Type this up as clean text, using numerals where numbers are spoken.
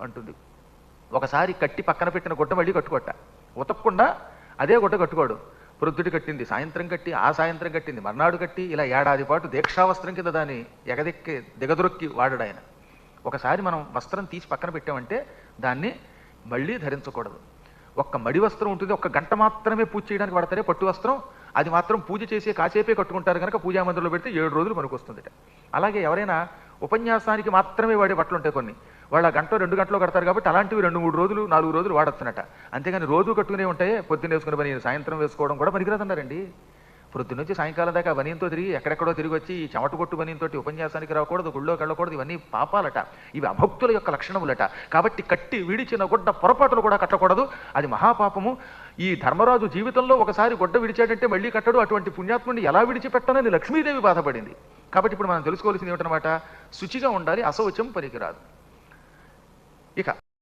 అంటుంది. ఒకసారి కట్టి పక్కన పెట్టిన గుడ్డ మళ్ళీ కట్టుకోట, ఉతకకుండా అదే గుడ్డ కట్టుకోడు. ప్రొద్దుటి కట్టింది, సాయంత్రం కట్టి, ఆ సాయంత్రం కట్టింది, మర్నాడు కట్టి, ఇలా ఏడాది పాటు దీక్షావస్త్రం కింద దాన్ని దిగదొక్కి వాడాడు ఆయన. ఒకసారి మనం వస్త్రం తీసి పక్కన పెట్టామంటే దాన్ని మళ్ళీ ధరించకూడదు. ఒక్క మడి వస్త్రం ఉంటుంది, ఒక్క గంట మాత్రమే పూజ చేయడానికి వాడతారే పట్టు వస్త్రం, అది మాత్రం పూజ చేసి కాసేపే కట్టుకుంటారు కనుక పూజా మందిరంలో పెడితే 7 రోజులు మనకు వస్తుందిట. అలాగే ఎవరైనా ఉపన్యాసానికి మాత్రమే వాడే బట్టలు ఉంటాయి కొన్ని, వాళ్ళు ఆ గంట 2 గంటలో కడతారు కాబట్టి అలాంటివి 2-3 రోజులు 4 రోజులు వాడొచ్చునట. అంతేగాని రోజు కట్టుకునే ఉంటాయి, పొద్దున్న వేసుకునే పని సాయంత్రం వేసుకోవడం కూడా పనికిరాదన్నారండి. పొద్దున్న నుంచి సాయంకాలం దాకా బనీయంతో తిరిగి ఎక్కడెక్కడో తిరిగి వచ్చి ఈ చెమట కొట్టు బనీయంతో ఉపన్యాసానికి రాకూడదు, గుళ్ళోకి వెళ్ళకూడదు, ఇవన్నీ పాపాలట, ఇవి అభక్తుల యొక్క లక్షణములట. కాబట్టి కట్టి విడిచిన గుడ్డ పొరపాటులు కూడా కట్టకూడదు, అది మహాపాపము. ఈ ధర్మరాజు జీవితంలో ఒకసారి గుడ్డ విడిచాడంటే మళ్ళీ కట్టడు, అటువంటి పుణ్యాత్ముడిని ఎలా విడిచిపెట్టనని లక్ష్మీదేవి బాధపడింది. కాబట్టి ఇప్పుడు మనం తెలుసుకోవాల్సింది ఏమిటనమాట, శుచిగా ఉండాలి, అశౌచం పనికిరాదు. ఇక